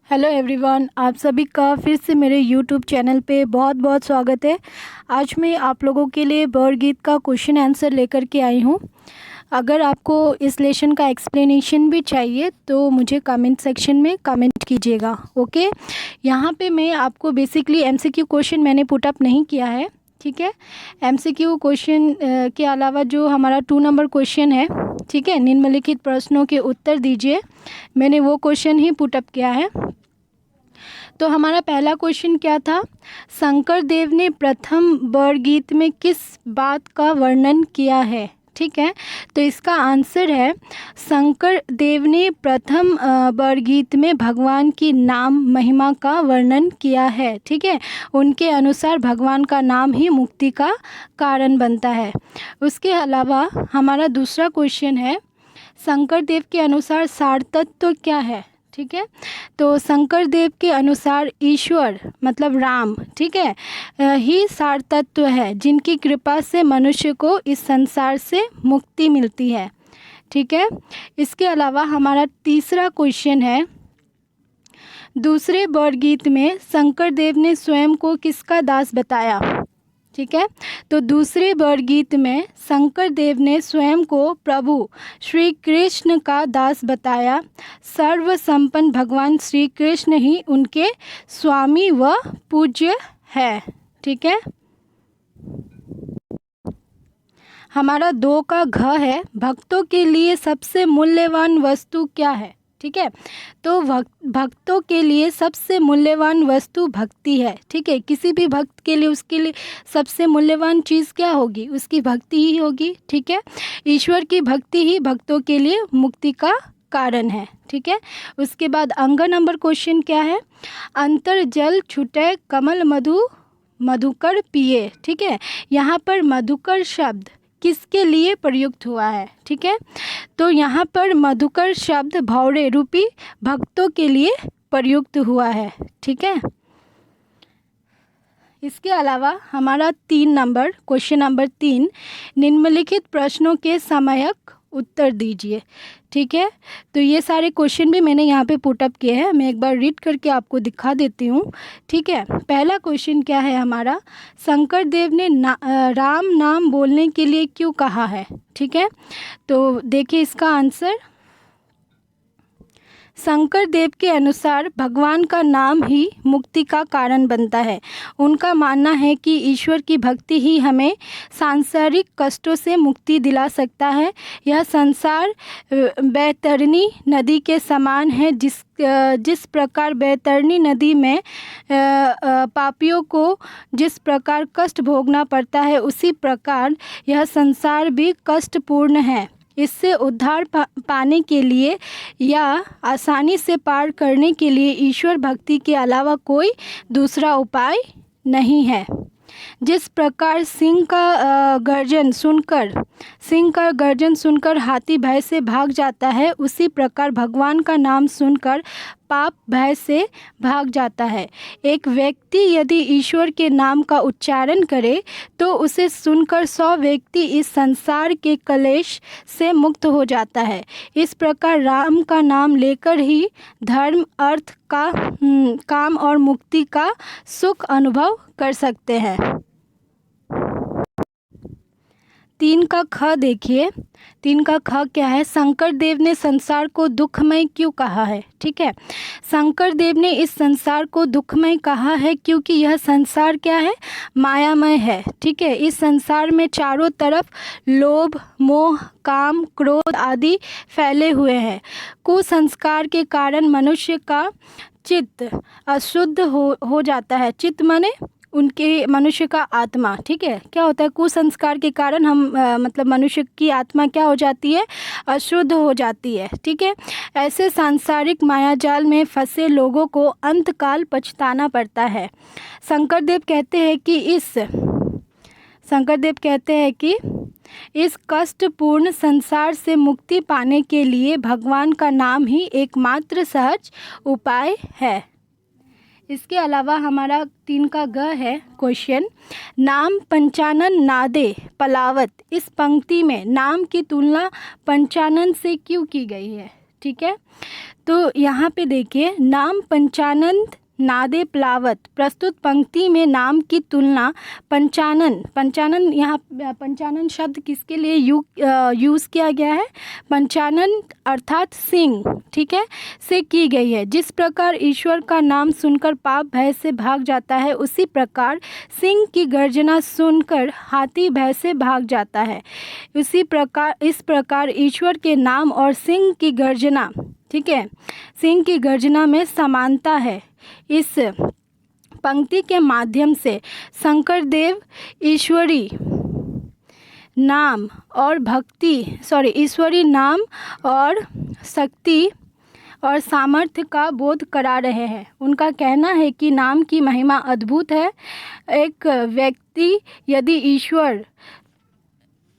Hello everyone, आप सभी का फिर से मेरे यूट्यूब चैनल पे बहुत बहुत स्वागत है। आज मैं आप लोगों के लिए बरगीत का क्वेश्चन आंसर लेकर के आई हूँ। अगर आपको इस लेसन का एक्सप्लेनेशन भी चाहिए तो मुझे कमेंट सेक्शन में कमेंट कीजिएगा। ओके, यहाँ पे मैं आपको बेसिकली एमसीक्यू क्वेश्चन मैंने पुट अप नहीं किया है, ठीक है। एमसीक्यू क्वेश्चन के अलावा जो हमारा 2 नंबर क्वेश्चन है, ठीक है, निम्नलिखित प्रश्नों के उत्तर दीजिए, मैंने वो क्वेश्चन ही पुट अप किया है। तो हमारा पहला क्वेश्चन क्या था? शंकर देव ने प्रथम बरगीत में किस बात का वर्णन किया है? ठीक है, तो इसका आंसर है शंकर देव ने प्रथम बरगीत में भगवान की नाम महिमा का वर्णन किया है। ठीक है, उनके अनुसार भगवान का नाम ही मुक्ति का कारण बनता है। उसके अलावा हमारा दूसरा क्वेश्चन है, शंकर देव के अनुसार सार तत्व क्या है? ठीक है, तो शंकर देव के अनुसार ईश्वर मतलब राम, ठीक है, ही सार तत्व है जिनकी कृपा से मनुष्य को इस संसार से मुक्ति मिलती है। ठीक है, इसके अलावा हमारा तीसरा क्वेश्चन है, दूसरे बरगीत में शंकर देव ने स्वयं को किसका दास बताया? ठीक है, तो दूसरे बरगीत में शंकर देव ने स्वयं को प्रभु श्री कृष्ण का दास बताया। सर्वसंपन्न भगवान श्री कृष्ण ही उनके स्वामी व पूज्य है। ठीक है, हमारा 2 का घ है, भक्तों के लिए सबसे मूल्यवान वस्तु क्या है? ठीक है, तो भक्तों के लिए सबसे मूल्यवान वस्तु भक्ति है। ठीक है, किसी भी भक्त के लिए उसके लिए सबसे मूल्यवान चीज़ क्या होगी? उसकी भक्ति ही होगी। ठीक है, ईश्वर की भक्ति ही भक्तों के लिए मुक्ति का कारण है। ठीक है, उसके बाद अंग नंबर क्वेश्चन क्या है? अंतर जल छूटे कमल मधुकर पिए। ठीक है, यहाँ पर मधुकर शब्द किसके लिए प्रयुक्त हुआ है? ठीक है, तो यहाँ पर मधुकर शब्द भौरे रूपी भक्तों के लिए प्रयुक्त हुआ है। ठीक है, इसके अलावा हमारा 3 नंबर क्वेश्चन नंबर 3, निम्नलिखित प्रश्नों के समयक उत्तर दीजिए। ठीक है, तो ये सारे क्वेश्चन भी मैंने यहाँ पे पुट अप किए हैं, मैं एक बार रीड करके आपको दिखा देती हूँ। ठीक है, पहला क्वेश्चन क्या है हमारा, शंकर देव ने राम नाम बोलने के लिए क्यों कहा है? ठीक है, तो देखिए इसका आंसर, शंकर देव के अनुसार भगवान का नाम ही मुक्ति का कारण बनता है। उनका मानना है कि ईश्वर की भक्ति ही हमें सांसारिक कष्टों से मुक्ति दिला सकता है। यह संसार बैतरणी नदी के समान है, जिस प्रकार बैतरणी नदी में पापियों को जिस प्रकार कष्ट भोगना पड़ता है, उसी प्रकार यह संसार भी कष्टपूर्ण है। इससे उद्धार पाने के लिए या आसानी से पार करने के लिए ईश्वर भक्ति के अलावा कोई दूसरा उपाय नहीं है। जिस प्रकार सिंह का गर्जन सुनकर हाथी भय से भाग जाता है, उसी प्रकार भगवान का नाम सुनकर पाप भय से भाग जाता है। एक व्यक्ति यदि ईश्वर के नाम का उच्चारण करे तो उसे सुनकर 100 व्यक्ति इस संसार के कलेश से मुक्त हो जाता है। इस प्रकार राम का नाम लेकर ही धर्म, अर्थ का काम और मुक्ति का सुख अनुभव कर सकते हैं। 3 का ख देखिए, 3 का ख क्या है? शंकर देव ने संसार को दुखमय क्यों कहा है? ठीक है, शंकर देव ने इस संसार को दुखमय कहा है क्योंकि यह संसार क्या है? मायामय है। ठीक है, इस संसार में चारों तरफ लोभ, मोह, काम, क्रोध आदि फैले हुए हैं। कुसंस्कार के कारण मनुष्य का चित्त अशुद्ध हो जाता है। चित्त माने उनके मनुष्य का आत्मा। ठीक है, क्या होता है? कुसंस्कार के कारण हम मतलब मनुष्य की आत्मा क्या हो जाती है? अशुद्ध हो जाती है। ठीक है, ऐसे सांसारिक मायाजाल में फंसे लोगों को अंतकाल पछताना पड़ता है। शंकर देव कहते हैं कि इस कष्टपूर्ण संसार से मुक्ति पाने के लिए भगवान का नाम ही एकमात्र सहज उपाय है। इसके अलावा हमारा 3 का ग है क्वेश्चन, नाम पंचानन नादे पलावत, इस पंक्ति में नाम की तुलना पंचानन से क्यों की गई है? ठीक है। तो यहाँ पे देखिए, नाम पंचानंद नादे प्लावत, प्रस्तुत पंक्ति में नाम की तुलना पंचानन यहाँ पंचानन शब्द किसके लिए यूज़ किया गया है? पंचानन अर्थात सिंह, ठीक है, से की गई है। जिस प्रकार ईश्वर का नाम सुनकर पाप भय से भाग जाता है, उसी प्रकार सिंह की गर्जना सुनकर हाथी भय से भाग जाता है। इस प्रकार ईश्वर के नाम और सिंह की गर्जना, ठीक है, सिंह की गर्जना में समानता है। इस पंक्ति के माध्यम से शंकरदेव ईश्वरी नाम और शक्ति और सामर्थ्य का बोध करा रहे हैं। उनका कहना है कि नाम की महिमा अद्भुत है। एक व्यक्ति यदि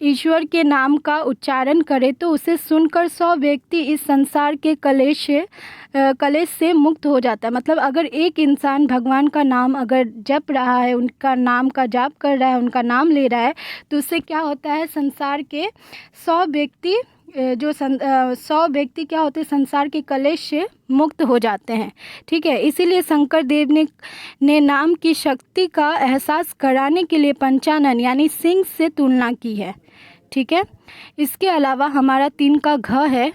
ईश्वर के नाम का उच्चारण करे तो उसे सुनकर 100 व्यक्ति इस संसार के कलेश से मुक्त हो जाता है। मतलब अगर एक इंसान भगवान का नाम अगर जप रहा है, उनका नाम का जाप कर रहा है, उनका नाम ले रहा है, तो उससे क्या होता है, संसार के 100 व्यक्ति 100 व्यक्ति क्या होते हैं, संसार के कलेश से मुक्त हो जाते हैं। ठीक है, इसीलिए शंकर देव ने नाम की शक्ति का एहसास कराने के लिए पंचानन यानी सिंह से तुलना की है। ठीक है, इसके अलावा हमारा 3 का घ है।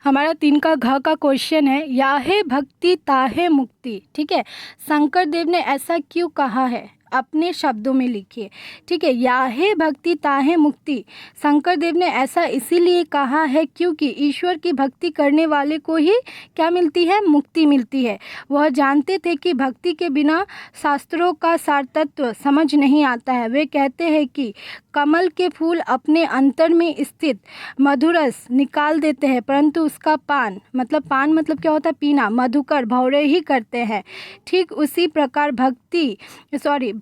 हमारा 3 का घ का क्वेश्चन है, याहे भक्ति ताहे मुक्ति। ठीक है, शंकर देव ने ऐसा क्यों कहा है, अपने शब्दों में लिखिए। ठीक है, याहे भक्ति ताहे मुक्ति, शंकर देव ने ऐसा इसीलिए कहा है क्योंकि ईश्वर की भक्ति करने वाले को ही क्या मिलती है, मुक्ति मिलती है। वह जानते थे कि भक्ति के बिना शास्त्रों का सार तत्व समझ नहीं आता है। वे कहते हैं कि कमल के फूल अपने अंतर में स्थित मधुर रस निकाल देते हैं, परंतु उसका पान मतलब क्या होता है, पीना, मधुकर भौरे ही करते हैं। ठीक उसी प्रकार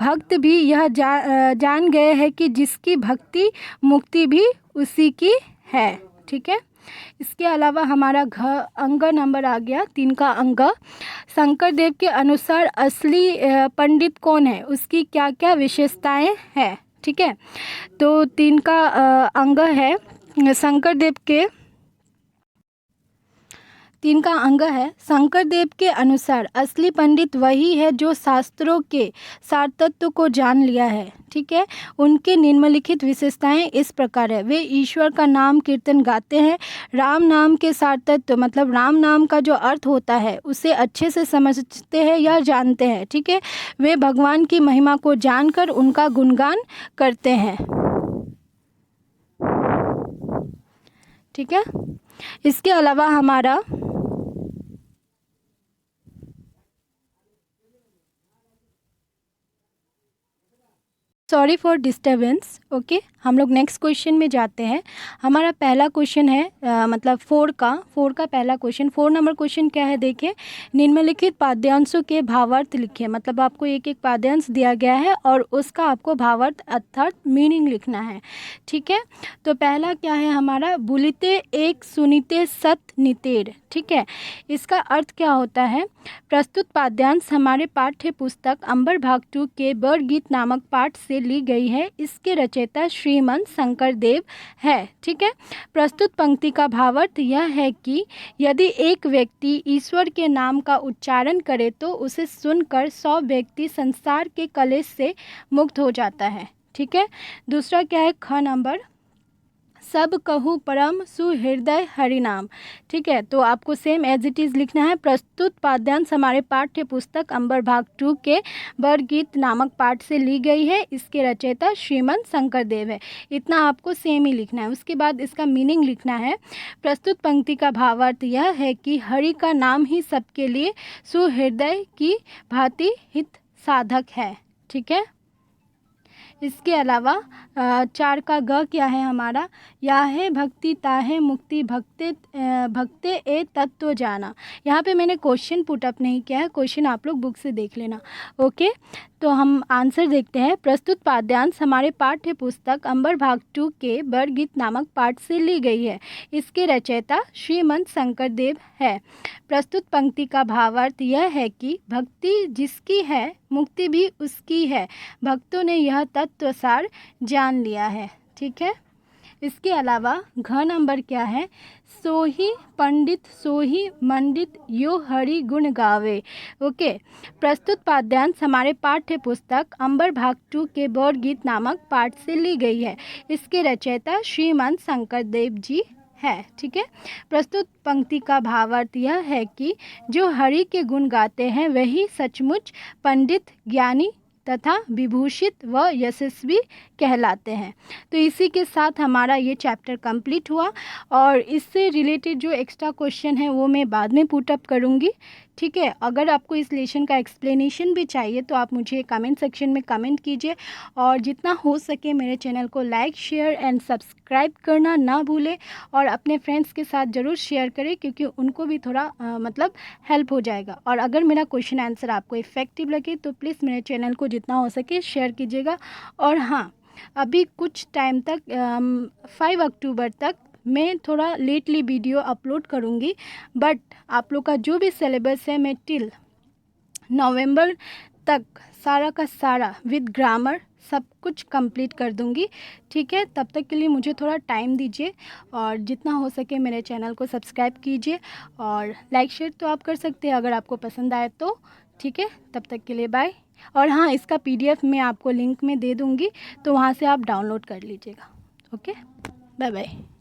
भक्त भी यह जान गए हैं कि जिसकी भक्ति मुक्ति भी उसी की है। ठीक है, इसके अलावा हमारा अंग नंबर आ गया 3 का अंग। शंकर देव के अनुसार असली पंडित कौन है, उसकी क्या क्या विशेषताएं हैं। ठीक है, तो 3 का अंग है, शंकर देव के 3 का अंग है। शंकर देव के अनुसार असली पंडित वही है जो शास्त्रों के सार तत्व को जान लिया है। ठीक है, उनके निम्नलिखित विशेषताएं इस प्रकार है। वे ईश्वर का नाम कीर्तन गाते हैं, राम नाम के सार तत्व मतलब राम नाम का जो अर्थ होता है उसे अच्छे से समझते हैं या जानते हैं। ठीक है, वे भगवान की महिमा को जानकर उनका गुणगान करते हैं। ठीक है, इसके अलावा हमारा सॉरी फॉर डिस्टर्बेंस। ओके, हम लोग नेक्स्ट क्वेश्चन में जाते हैं। हमारा पहला क्वेश्चन है मतलब 4 का पहला क्वेश्चन। 4 नंबर क्वेश्चन क्या है, देखिए, निम्नलिखित पाद्यांशों के भावार्थ लिखिए। मतलब आपको एक पाद्यांश दिया गया है और उसका आपको भावार्थ अर्थात मीनिंग लिखना है। ठीक है, तो पहला क्या है हमारा, बुलिते एक सुनीते सत नितेर। ठीक है, इसका अर्थ क्या होता है, प्रस्तुत पाद्यांश हमारे पाठ्य पुस्तक अंबर भाग 2 के बरगीत नामक पाठ से ली गई है। इसके रचयिता श्रीमंत शंकर देव है। ठीक है, प्रस्तुत पंक्ति का भावार्थ यह है कि यदि एक व्यक्ति ईश्वर के नाम का उच्चारण करे तो उसे सुनकर 100 व्यक्ति संसार के कलेश से मुक्त हो जाता है। ठीक है, दूसरा क्या है, ख नंबर, सब कहूँ परम सुहृदय हरिनाम। ठीक है, तो आपको सेम एज इट इज़ लिखना है। प्रस्तुत पाद्यांश हमारे पाठ्य पुस्तक अंबर भाग 2 के बरगीत नामक पाठ से ली गई है। इसके रचयिता श्रीमंत शंकर देव है। इतना आपको सेम ही लिखना है। उसके बाद इसका मीनिंग लिखना है। प्रस्तुत पंक्ति का भावार्थ यह है कि हरि का नाम ही सबके लिए सुहृदय की भांति हित साधक है। ठीक है, इसके अलावा 4 का ग क्या है हमारा, याहे भक्ति ताहे मुक्ति भक्ते ए तत्व जाना। यहाँ पे मैंने क्वेश्चन पुट अप नहीं किया है, क्वेश्चन आप लोग बुक से देख लेना। ओके, तो हम आंसर देखते हैं। प्रस्तुत पाद्यांश हमारे पाठ्य पुस्तक अंबर भाग 2 के बरगीत नामक पाठ से ली गई है। इसके रचयिता श्रीमंत शंकर देव है। प्रस्तुत पंक्ति का भावार्थ यह है कि भक्ति जिसकी है मुक्ति भी उसकी है। भक्तों ने यह तत्वसार जान लिया है। ठीक है, इसके अलावा घ नंबर क्या है, सोही पंडित सोही मंडित यो हरि गुण गावे। ओके, प्रस्तुत पाठ्यांश हमारे पाठ्य पुस्तक अंबर भाग 2 के बौर गीत नामक पाठ से ली गई है। इसके रचयिता श्रीमंत शंकर देव जी है। ठीक है, प्रस्तुत पंक्ति का भावार्थ यह है कि जो हरि के गुण गाते हैं वही सचमुच पंडित, ज्ञानी तथा विभूषित व यशस्वी कहलाते हैं। तो इसी के साथ हमारा ये चैप्टर कंप्लीट हुआ, और इससे रिलेटेड जो एक्स्ट्रा क्वेश्चन है वो मैं बाद में पुट अप करूँगी। ठीक है, अगर आपको इस लेसन का एक्सप्लेनेशन भी चाहिए तो आप मुझे कमेंट सेक्शन में कमेंट कीजिए, और जितना हो सके मेरे चैनल को लाइक, शेयर एंड सब्सक्राइब करना ना भूलें, और अपने फ्रेंड्स के साथ ज़रूर शेयर करें क्योंकि उनको भी थोड़ा मतलब हेल्प हो जाएगा। और अगर मेरा क्वेश्चन आंसर आपको इफ़ेक्टिव लगे तो प्लीज़ मेरे चैनल को जितना हो सके शेयर कीजिएगा। और हाँ, अभी कुछ टाइम तक 5 अक्टूबर तक मैं थोड़ा लेटली वीडियो अपलोड करूँगी, बट आप लोग का जो भी सिलेबस है मैं टिल नवंबर तक सारा का सारा विद ग्रामर सब कुछ कंप्लीट कर दूंगी। ठीक है, तब तक के लिए मुझे थोड़ा टाइम दीजिए, और जितना हो सके मेरे चैनल को सब्सक्राइब कीजिए, और लाइक शेयर तो आप कर सकते हैं अगर आपको पसंद आए तो। ठीक है, तब तक के लिए बाय। और हाँ, इसका PDF मैं आपको लिंक में दे दूँगी, तो वहाँ से आप डाउनलोड कर लीजिएगा। Okay, bye bye.